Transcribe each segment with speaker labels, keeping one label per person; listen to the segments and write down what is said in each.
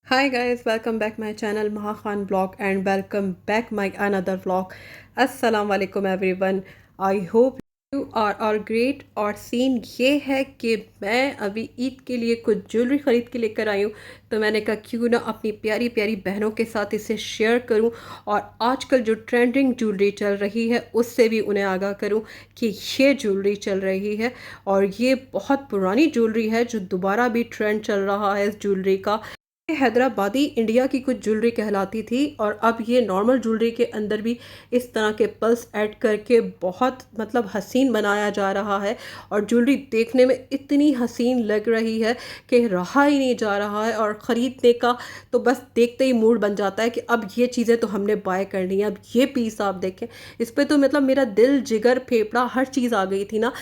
Speaker 1: Hi guys, welcome back my channel Maha Khan Vlog and welcome back my another vlog. Assalamu alaikum everyone. I hope you are all great. और scene ये है कि मैं अभी ईद के लिए कुछ ज्वेलरी ख़रीद के लेकर आई हूँ, तो मैंने कहा क्यों ना अपनी प्यारी प्यारी बहनों के साथ इसे शेयर करूँ और आजकल जो ट्रेंडिंग ज्वेलरी चल रही है उससे भी उन्हें आगाह करूँ कि ये ज्वेलरी चल रही है और ये बहुत पुरानी ज्वेलरी है जो दोबारा भी ट्रेंड चल रहा है इस ज्वेलरी का। हैदराबादी इंडिया की कुछ ज्वेलरी कहलाती थी और अब ये नॉर्मल ज्वेलरी के अंदर भी इस तरह के पल्स ऐड करके बहुत मतलब हसीन बनाया जा रहा है और ज्वेलरी देखने में इतनी हसीन लग रही है कि रहा ही नहीं जा रहा है और ख़रीदने का तो बस देखते ही मूड बन जाता है कि अब ये चीज़ें तो हमने बाय करनी है। अब ये पीस आप देखें, इस पर तो मतलब मेरा दिल जिगर फेफड़ा हर चीज़ आ गई थी ना।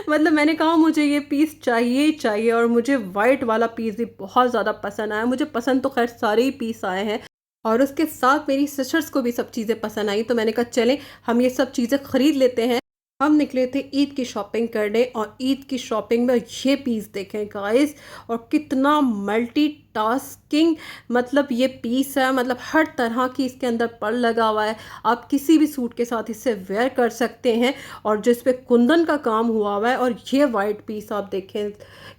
Speaker 1: मतलब मैंने कहा मुझे ये पीस चाहिए ही चाहिए और मुझे वाइट वाला पीस भी बहुत ज़्यादा पसंद आया। मुझे पसंद तो खैर सारे ही पीस आए हैं और उसके साथ मेरी सिस्टर्स को भी सब चीज़ें पसंद आई, तो मैंने कहा चलें हम ये सब चीज़ें ख़रीद लेते हैं। हम निकले थे ईद की शॉपिंग करने और ईद की शॉपिंग में ये पीस देखें गाइस, और कितना मल्टी टास्किंग मतलब ये पीस है। मतलब हर तरह की इसके अंदर पर्ल लगा हुआ है, आप किसी भी सूट के साथ इसे वेयर कर सकते हैं और जिस पे कुंदन का काम हुआ हुआ है। और ये वाइट पीस आप देखें,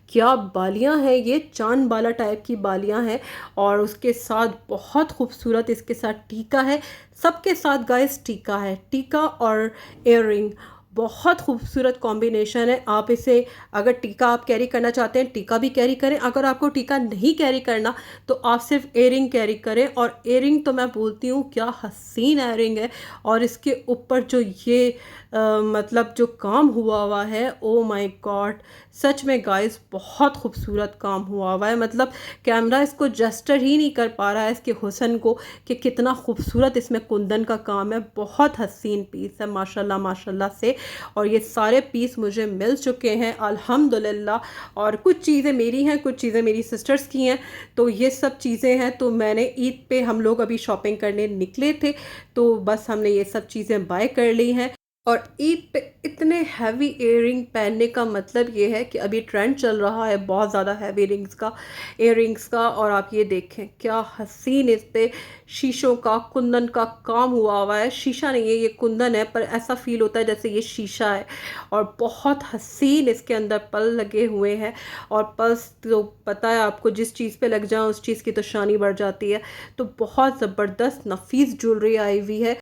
Speaker 1: क्या बालियां हैं, ये चांद बाला टाइप की बालियां हैं और उसके साथ बहुत खूबसूरत इसके साथ टीका है। सबके साथ गाइस टीका है, टीका और इयररिंग बहुत खूबसूरत कॉम्बिनेशन है। आप इसे अगर टीका आप कैरी करना चाहते हैं टीका भी कैरी करें, अगर आपको टीका नहीं कैरी करना तो आप सिर्फ एयरिंग कैरी करें। और एयरिंग तो मैं बोलती हूँ क्या हसीन एयरिंग है और इसके ऊपर जो ये मतलब जो काम हुआ है, ओ माय गॉड, सच में गाइस बहुत खूबसूरत काम हुआ है। मतलब कैमरा इसको जस्टर ही नहीं कर पा रहा है इसके हुस्न को कि कितना खूबसूरत इसमें कुंदन का काम है। बहुत हसीन पीस है माशाल्लाह माशाल्लाह से। और ये सारे पीस मुझे मिल चुके हैं अल्हम्दुलिल्लाह। और कुछ चीज़ें मेरी हैं, कुछ चीज़ें मेरी सिस्टर्स की हैं, तो ये सब चीज़ें हैं। तो मैंने ईद पे हम लोग अभी शॉपिंग करने निकले थे, तो बस हमने ये सब चीज़ें बाय कर ली हैं। और ईद पे इतने हैवी इयररिंग पहनने का मतलब ये है कि अभी ट्रेंड चल रहा है बहुत ज़्यादा हैवी रिंग्स का, इयररिंग्स का। और आप ये देखें क्या हसीन इस पे शीशों का कुंदन का काम हुआ है। शीशा नहीं है ये कुंदन है, पर ऐसा फील होता है जैसे ये शीशा है। और बहुत हसीन इसके अंदर पल लगे हुए हैं और पल्स तो पता है आपको, जिस चीज़ पे लग जाए उस चीज़ की तो शानी बढ़ जाती है। तो बहुत ज़बरदस्त नफीस ज्वेलरी आई हुई है।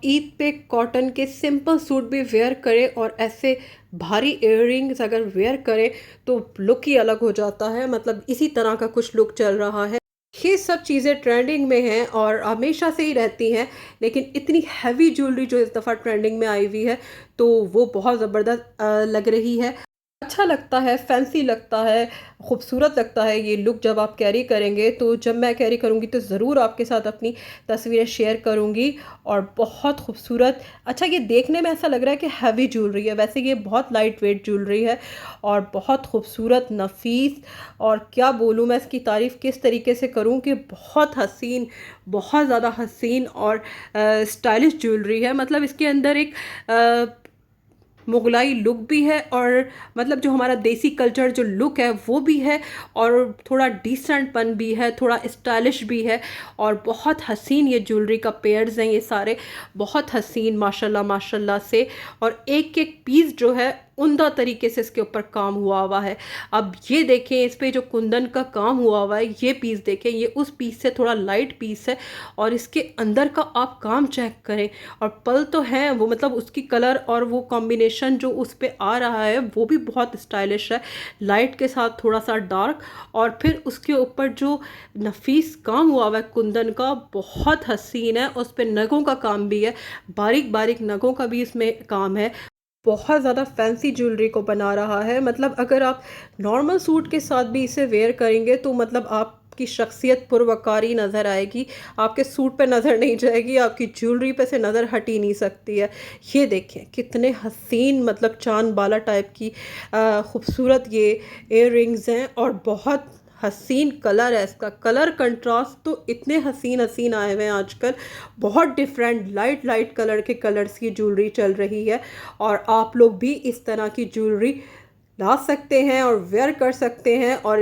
Speaker 1: ईद पे कॉटन के सिंपल सूट भी वेयर करें और ऐसे भारी इयररिंग्स अगर वेयर करें तो लुक ही अलग हो जाता है। मतलब इसी तरह का कुछ लुक चल रहा है। ये सब चीज़ें ट्रेंडिंग में हैं और हमेशा से ही रहती हैं, लेकिन इतनी हैवी ज्वेलरी जो इस दफ़ा ट्रेंडिंग में आई हुई है तो वो बहुत ज़बरदस्त लग रही है। अच्छा लगता है, फैंसी लगता है, खूबसूरत लगता है ये लुक जब आप कैरी करेंगे। तो जब मैं कैरी करूँगी तो ज़रूर आपके साथ अपनी तस्वीरें शेयर करूँगी। और बहुत खूबसूरत, अच्छा ये देखने में ऐसा लग रहा है कि हैवी ज्वेलरी है, वैसे ये बहुत लाइट वेट ज्वेलरी है और बहुत खूबसूरत नफीस। और क्या बोलूँ मैं इसकी तारीफ़ किस तरीके से करूँ कि बहुत हसीन, बहुत ज़्यादा हसीन और स्टाइलिश ज्वेलरी है। मतलब इसके अंदर एक मुगलाई लुक भी है और मतलब जो हमारा देसी कल्चर जो लुक है वो भी है और थोड़ा डिसेंटपन भी है, थोड़ा स्टाइलिश भी है। और बहुत हसीन ये ज्वेलरी का पेयर्स हैं, ये सारे बहुत हसीन माशाल्लाह माशाल्लाह से। और एक एक पीस जो है उम्दा तरीके से इसके ऊपर काम हुआ है। अब ये देखें इस पे जो कुंदन का काम हुआ है, ये पीस देखें, ये उस पीस से थोड़ा लाइट पीस है और इसके अंदर का आप काम चेक करें। और पल तो हैं वो, मतलब उसकी कलर और वो कॉम्बिनेशन जो उस पे आ रहा है वो भी बहुत स्टाइलिश है, लाइट के साथ थोड़ा सा डार्क। और फिर उसके ऊपर जो नफीस काम हुआ है कुंदन का, बहुत हसीन है। उस पर नगों का काम भी है, बारीक बारीक नगों का भी इसमें काम है। बहुत ज़्यादा फैंसी ज्वेलरी को बना रहा है। मतलब अगर आप नॉर्मल सूट के साथ भी इसे वेयर करेंगे तो मतलब आपकी शख्सियत पुरवकारी नज़र आएगी, आपके सूट पे नज़र नहीं जाएगी, आपकी ज्वेलरी पे से नज़र हट ही नहीं सकती है। ये देखें कितने हसीन, मतलब चांद बाला टाइप की खूबसूरत ये इयर रिंग्स हैं और बहुत हसीन कलर है इसका। कलर कंट्रास्ट तो इतने हसीन हसीन आए हुए हैं आजकल, बहुत डिफरेंट लाइट लाइट कलर के कलर्स की ज्वेलरी चल रही है। और आप लोग भी इस तरह की ज्वेलरी ला सकते हैं और वेयर कर सकते हैं और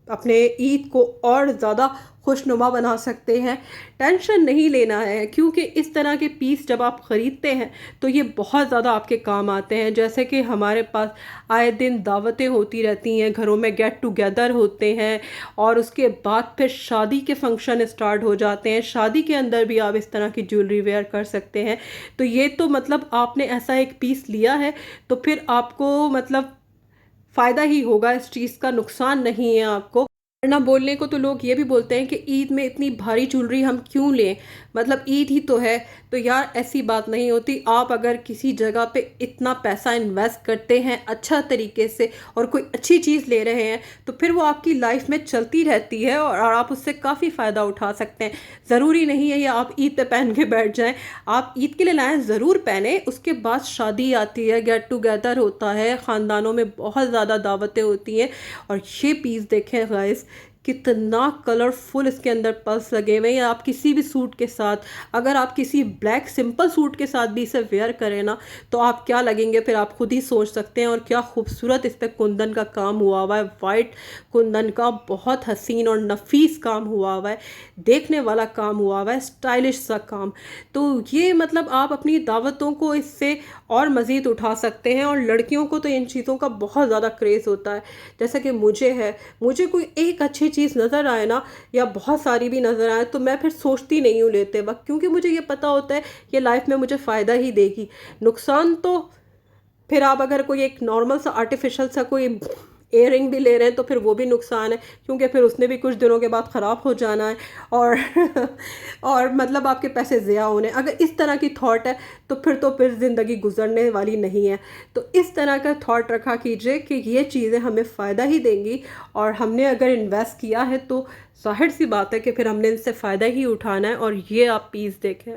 Speaker 1: अपने ईद को और ज़्यादा खुशनुमा बना सकते हैं। टेंशन नहीं लेना है, क्योंकि इस तरह के पीस जब आप ख़रीदते हैं तो ये बहुत ज़्यादा आपके काम आते हैं। जैसे कि हमारे पास आए दिन दावतें होती रहती हैं, घरों में गेट टुगेदर होते हैं, और उसके बाद फिर शादी के फंक्शन स्टार्ट हो जाते हैं। शादी के अंदर भी आप इस तरह की ज्वेलरी वेयर कर सकते हैं। तो ये तो मतलब आपने ऐसा एक पीस लिया है तो फिर आपको मतलब फ़ायदा ही होगा, इस चीज़ का नुकसान नहीं है आपको। वरना बोलने को तो लोग ये भी बोलते हैं कि ईद में इतनी भारी ज्वेलरी हम क्यों लें, मतलब ईद ही तो है। तो यार ऐसी बात नहीं होती। आप अगर किसी जगह पे इतना पैसा इन्वेस्ट करते हैं अच्छा तरीके से और कोई अच्छी चीज़ ले रहे हैं, तो फिर वो आपकी लाइफ में चलती रहती है और आप उससे काफ़ी फ़ायदा उठा सकते हैं। ज़रूरी नहीं है ये आप ईद पे पहन के बैठ जाएं। आप ईद के लिए लाएं, ज़रूर पहने, उसके बाद शादी आती है, गेट टुगेदर होता है, ख़ानदानों में बहुत ज़्यादा दावतें होती हैं। और ये पीस देखें गाइस, कितना कलरफुल इसके अंदर पर्ल्स लगे हुए हैं। या आप किसी भी सूट के साथ, अगर आप किसी ब्लैक सिंपल सूट के साथ भी इसे वेयर करें ना, तो आप क्या लगेंगे फिर आप खुद ही सोच सकते हैं। और क्या खूबसूरत इस पर कुंदन का काम हुआ हुआ है, वाइट कुंदन का बहुत हसीन और नफीस काम हुआ हुआ है, देखने वाला काम हुआ हुआ है, स्टाइलिश सा काम। तो ये मतलब आप अपनी दावतों को इससे और मज़ीद उठा सकते हैं। और लड़कियों को तो इन चीज़ों का बहुत ज़्यादा क्रेज़ होता है, जैसे कि मुझे है। मुझे कोई एक अच्छी चीज़ नज़र आए ना, या बहुत सारी भी नज़र आए, तो मैं फिर सोचती नहीं हूँ लेते वक्त, क्योंकि मुझे ये पता होता है ये लाइफ में मुझे फ़ायदा ही देगी। नुकसान तो फिर आप अगर कोई एक नॉर्मल सा आर्टिफिशियल सा कोई इयररिंग भी ले रहे हैं तो फिर वो भी नुकसान है, क्योंकि फिर उसने भी कुछ दिनों के बाद ख़राब हो जाना है। और और मतलब आपके पैसे ज़िया होने। अगर इस तरह की थॉट है तो फिर ज़िंदगी गुजरने वाली नहीं है। तो इस तरह का थॉट रखा कीजिए कि ये चीज़ें हमें फ़ायदा ही देंगी, और हमने अगर इन्वेस्ट किया है तो ज़ाहिर सी बात है कि फिर हमने इनसे फ़ायदा ही उठाना है। और ये आप पीस देखें,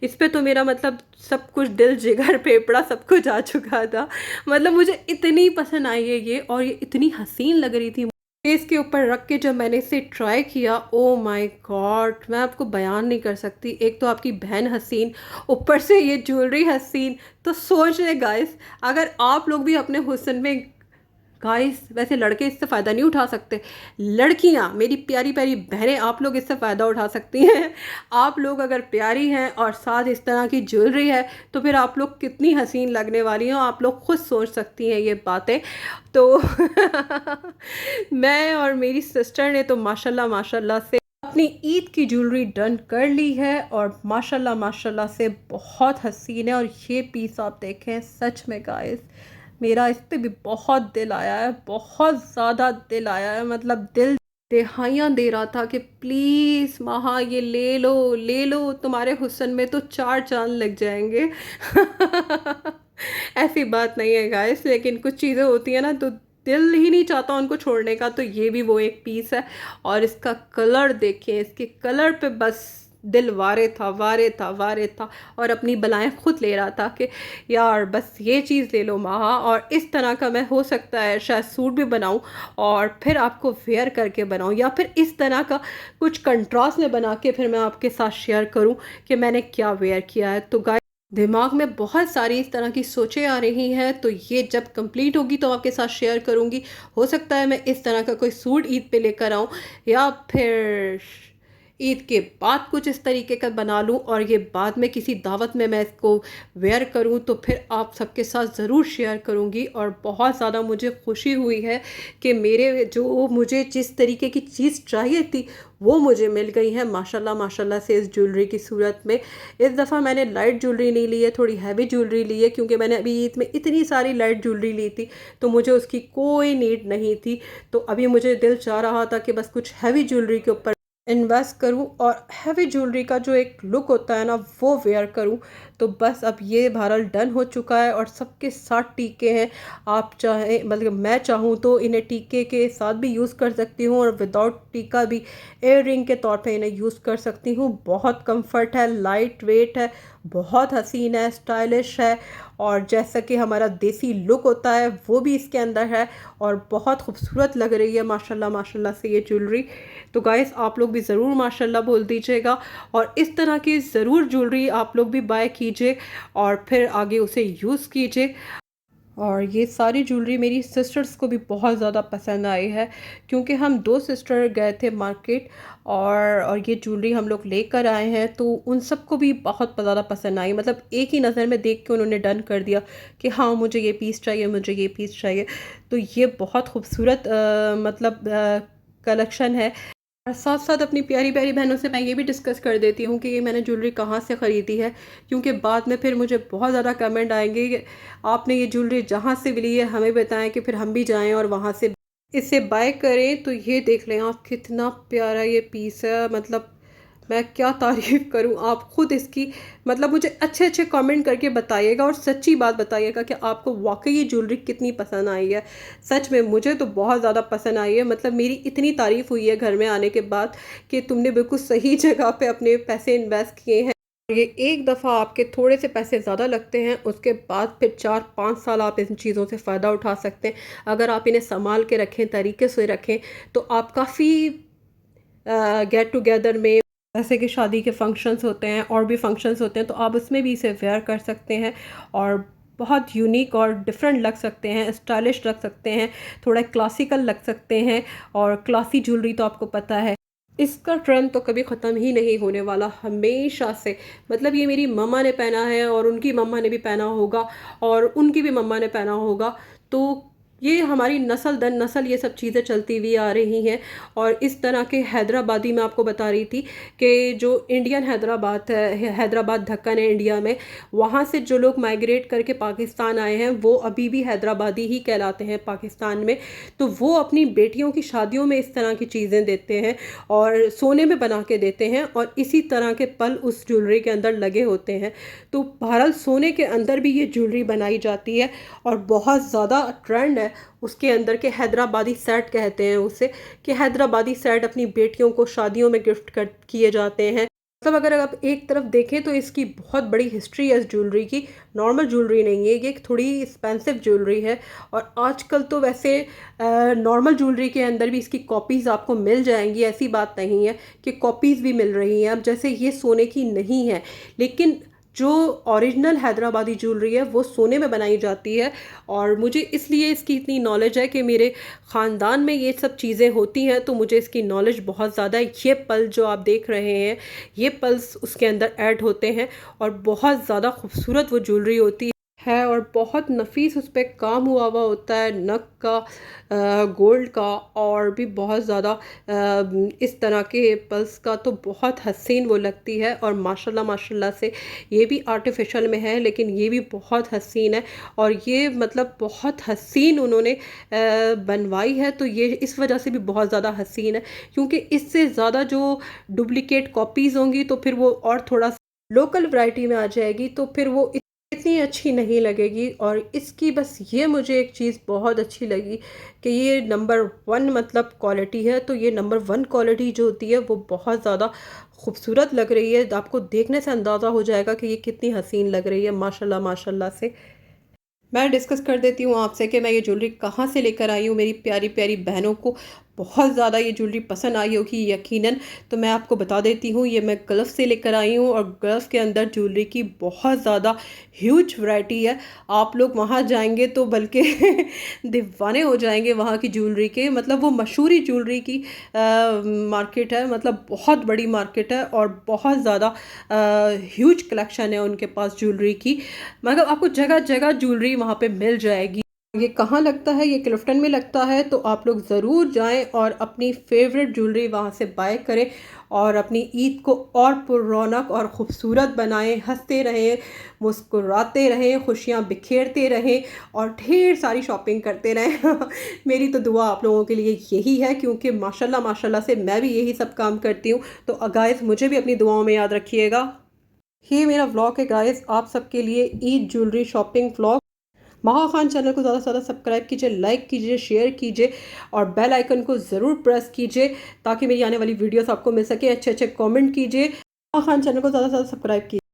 Speaker 1: इस पे तो मेरा मतलब सब कुछ, दिल जिगर फेफड़ा सब कुछ आ चुका था। मतलब मुझे इतनी पसंद आई है ये, और ये इतनी हसीन लग रही थी। फेस के ऊपर रख के जब मैंने इसे ट्राई किया, ओ माय गॉड, मैं आपको बयान नहीं कर सकती। एक तो आपकी बहन हसीन, ऊपर से ये ज्वेलरी हसीन। तो सोच रहे गाइस, अगर आप लोग भी अपने हुस्न में, गाइस वैसे लड़के इससे फ़ायदा नहीं उठा सकते, लड़कियां मेरी प्यारी प्यारी बहनें, आप लोग इससे फ़ायदा उठा सकती हैं। आप लोग अगर प्यारी हैं और साथ इस तरह की ज्वेलरी है, तो फिर आप लोग कितनी हसीन लगने वाली हैं, आप लोग खुद सोच सकती हैं ये बातें। तो मैं और मेरी सिस्टर ने तो माशाल्लाह माशाल्लाह से अपनी ईद की ज्वेलरी डन कर ली है, और माशाल्लाह माशाल्लाह से बहुत हसीन है। और ये पीस आप देखें, सच में गाइस मेरा इस पे भी बहुत दिल आया है, बहुत ज़्यादा दिल आया है। मतलब दिल दिहाइयाँ दे रहा था कि प्लीज़ महा ये ले लो, तुम्हारे हुस्न में तो चार चांद लग जाएंगे। ऐसी बात नहीं है गाइस, लेकिन कुछ चीज़ें होती हैं ना तो दिल ही नहीं चाहता उनको छोड़ने का। तो ये भी वो एक पीस है, और इसका कलर देखिए, इसके कलर पे बस दिल वारे था, वारे था, वारे था। और अपनी बलाएं खुद ले रहा था कि यार बस ये चीज़ ले लो महा। और इस तरह का मैं हो सकता है शायद सूट भी बनाऊं, और फिर आपको वेयर करके बनाऊं, या फिर इस तरह का कुछ कंट्रास्ट में बना के फिर मैं आपके साथ शेयर करूं कि मैंने क्या वेयर किया है। तो गाइस दिमाग में बहुत सारी इस तरह की सोचें आ रही हैं, तो ये जब कंप्लीट होगी तो आपके साथ शेयर करूंगी। हो सकता है मैं इस तरह का कोई सूट ईद पे लेकर आऊं, या फिर ईद के बाद कुछ इस तरीके का बना लूं, और ये बाद में किसी दावत में मैं इसको वेयर करूं, तो फिर आप सबके साथ ज़रूर शेयर करूंगी। और बहुत ज़्यादा मुझे खुशी हुई है कि मुझे जिस तरीके की चीज़ चाहिए थी वो मुझे मिल गई है माशाल्लाह माशाल्लाह से, इस ज्वेलरी की सूरत में। इस दफ़ा मैंने लाइट ज्वेलरी नहीं ली है, थोड़ी हैवी ज्वेलरी ली है, क्योंकि मैंने अभी ईद में इतनी सारी लाइट ज्वेलरी ली थी तो मुझे उसकी कोई नीड नहीं थी। तो अभी मुझे दिल चाह रहा था कि बस कुछ हैवी ज्वेलरी के ऊपर इन्वेस्ट करूं, और हैवी ज्वेलरी का जो एक लुक होता है ना वो वेयर करूं। तो बस अब ये बहरहाल डन हो चुका है, और सबके साथ टीके हैं। आप चाहें, मतलब मैं चाहूँ तो इन्हें टीके के साथ भी यूज़ कर सकती हूँ, और विदाउट टीका भी एयर रिंग के तौर पे इन्हें यूज़ कर सकती हूँ। बहुत कंफर्ट है, लाइट वेट है, बहुत हसीन है, स्टाइलिश है, और जैसा कि हमारा देसी लुक होता है वो भी इसके अंदर है, और बहुत खूबसूरत लग रही है माशाल्लाह माशाल्लाह से ये ज्वेलरी। तो गाइस आप लोग भी ज़रूर माशाल्लाह बोल दीजिएगा, और इस तरह की ज़रूर ज्वेलरी आप लोग भी बाय कीजिए, और फिर आगे उसे यूज़ कीजिए। और ये सारी ज्वेलरी मेरी सिस्टर्स को भी बहुत ज़्यादा पसंद आई है, क्योंकि हम 2 सिस्टर गए थे मार्केट और ये ज्वेलरी हम लोग लेकर आए हैं, तो उन सबको भी बहुत ज़्यादा पसंद आई। मतलब एक ही नज़र में देख के उन्होंने डन कर दिया कि हाँ, मुझे ये पीस चाहिए, मुझे ये पीस चाहिए। तो ये बहुत खूबसूरत मतलब कलेक्शन है। और साथ-साथ अपनी प्यारी-प्यारी बहनों से मैं ये भी डिस्कस कर देती हूँ कि ये मैंने ज्वेलरी कहाँ से ख़रीदी है, क्योंकि बाद में फिर मुझे बहुत ज़्यादा कमेंट आएँगे कि आपने ये ज्वेलरी जहाँ से भी ली है हमें बताएँ कि फिर हम भी जाएँ और वहाँ से इसे बाय करें। तो ये देख लें आप, कितना प्यारा ये पीस है, मतलब मैं क्या तारीफ़ करूँ। आप ख़ुद इसकी मतलब मुझे अच्छे-अच्छे कमेंट करके बताइएगा और सच्ची बात बताइएगा कि आपको वाक़ई ये ज्वेलरी कितनी पसंद आई है। सच में मुझे तो बहुत ज़्यादा पसंद आई है, मतलब मेरी इतनी तारीफ़ हुई है घर में आने के बाद कि तुमने बिल्कुल सही जगह पे अपने पैसे इन्वेस्ट किए हैं। ये एक दफ़ा आपके थोड़े से पैसे ज़्यादा लगते हैं, उसके बाद फिर 4-5 साल आप इन चीज़ों से फ़ायदा उठा सकते हैं। अगर आप इन्हें सँभाल के रखें, तरीके से रखें, तो आप काफ़ी गेट टुगेदर में, जैसे कि शादी के फंक्शंस होते हैं और भी फंक्शंस होते हैं, तो आप उसमें भी इसे वेयर कर सकते हैं और बहुत यूनिक और डिफरेंट लग सकते हैं, स्टाइलिश लग सकते हैं, थोड़ा क्लासिकल लग सकते हैं। और क्लासी ज्वेलरी तो आपको पता है, इसका ट्रेंड तो कभी ख़त्म ही नहीं होने वाला, हमेशा से। मतलब ये मेरी मम्मा ने पहना है और उनकी मम्मा ने भी पहना होगा और उनकी भी मम्मा ने पहना होगा। तो ये हमारी नस्ल दर नस्ल ये सब चीज़ें चलती हुई आ रही हैं। और इस तरह के हैदराबादी मैं आपको बता रही थी कि जो इंडियन हैदराबाद है, हैदराबाद ढक्कन है इंडिया में, वहाँ से जो लोग माइग्रेट करके पाकिस्तान आए हैं वो अभी भी हैदराबादी ही कहलाते हैं पाकिस्तान में। तो वो अपनी बेटियों की शादियों में इस तरह की चीज़ें देते हैं और सोने में बना के देते हैं और इसी तरह के पल उस ज्वेलरी के अंदर लगे होते हैं। तो बहरहाल सोने के अंदर भी ये ज्वेलरी बनाई जाती है और बहुत ज़्यादा ट्रेंड है उसके अंदर के। हैदराबादी सेट कहते हैं उसे, कि हैदराबादी सेट अपनी बेटियों को शादियों में गिफ्ट कर किए जाते हैं। मतलब अगर आप एक तरफ देखें तो इसकी बहुत बड़ी हिस्ट्री है इस ज्वेलरी की, नॉर्मल ज्वेलरी नहीं है ये, एक थोड़ी एक्सपेंसिव ज्वेलरी है। और आजकल तो वैसे नॉर्मल ज्वेलरी के अंदर भी इसकी कॉपीज़ आपको मिल जाएंगी, ऐसी बात नहीं है कि कॉपीज़ भी मिल रही हैं। अब जैसे ये सोने की नहीं है, लेकिन जो ओरिजिनल हैदराबादी ज्वेलरी है वो सोने में बनाई जाती है। और मुझे इसलिए इसकी इतनी नॉलेज है कि मेरे ख़ानदान में ये सब चीज़ें होती हैं, तो मुझे इसकी नॉलेज बहुत ज़्यादा है। ये पल जो आप देख रहे हैं, ये पल्स उसके अंदर ऐड होते हैं और बहुत ज़्यादा खूबसूरत वो ज्वेलरी होती है और बहुत नफीस उस पे काम हुआ होता है, नग का, गोल्ड का, और भी बहुत ज़्यादा इस तरह के पल्स का। तो बहुत हसीन वो लगती है और माशाल्लाह माशाल्लाह से ये भी आर्टिफिशियल में है, लेकिन ये भी बहुत हसीन है। और ये मतलब बहुत हसीन उन्होंने बनवाई है, तो ये इस वजह से भी बहुत ज़्यादा हसीन है, क्योंकि इससे ज़्यादा जो डुप्लिकेट कॉपीज़ होंगी तो फिर वो और थोड़ा लोकल वैरायटी में आ जाएगी, तो फिर वो इतनी अच्छी नहीं लगेगी। और इसकी बस ये मुझे एक चीज़ बहुत अच्छी लगी कि ये नंबर 1 मतलब क्वालिटी है। तो ये नंबर 1 क्वालिटी जो होती है वो बहुत ज़्यादा खूबसूरत लग रही है। आपको देखने से अंदाज़ा हो जाएगा कि ये कितनी हसीन लग रही है, माशाल्लाह माशाल्लाह से। मैं डिस्कस कर देती हूँ आपसे कि मैं ये ज्वेलरी कहाँ से लेकर आई हूँ। मेरी प्यारी प्यारी बहनों को बहुत ज़्यादा ये ज्वेलरी पसंद आई होगी यकीनन। तो मैं आपको बता देती हूँ, ये मैं गल्फ़ से लेकर आई हूँ और गल्फ़ के अंदर ज्वेलरी की बहुत ज़्यादा ह्यूज वैरायटी है। आप लोग वहाँ जाएंगे तो बल्कि दीवाने हो जाएंगे वहाँ की ज्वेलरी के। मतलब वो मशहूरी ज्वेलरी की मार्केट है, मतलब बहुत बड़ी मार्केट है और बहुत ज़्यादा ह्यूज कलेक्शन है उनके पास ज्वेलरी की। मतलब आपको जगह जगह ज्वेलरी वहाँ पे मिल जाएगी। ये कहाँ लगता है? ये क्लिफ्टन में लगता है। तो आप लोग ज़रूर जाएं और अपनी फेवरेट ज्वेलरी वहाँ से बाय करें और अपनी ईद को और पुररौनक और ख़ूबसूरत बनाएं, हंसते रहें, मुस्कुराते रहें, खुशियाँ बिखेरते रहें और ढेर सारी शॉपिंग करते रहें। मेरी तो दुआ आप लोगों के लिए यही है, क्योंकि माशाल्लाह माशाल्लाह से मैं भी यही सब काम करती हूँ। तो गाइस, मुझे भी अपनी दुआओं में याद रखिएगा। ये मेरा व्लॉग है गाइस, आप सबके लिए ईद ज्वेलरी शॉपिंग व्लॉग। महा खान चैनल को ज़्यादा से ज़्यादा सब्सक्राइब कीजिए, लाइक कीजिए, शेयर कीजिए और बेल आइकन को ज़रूर प्रेस कीजिए ताकि मेरी आने वाली वीडियोस आपको मिल सके। अच्छे अच्छे कमेंट कीजिए। महा खान चैनल को ज़्यादा से ज़्यादा सब्सक्राइब कीजिए।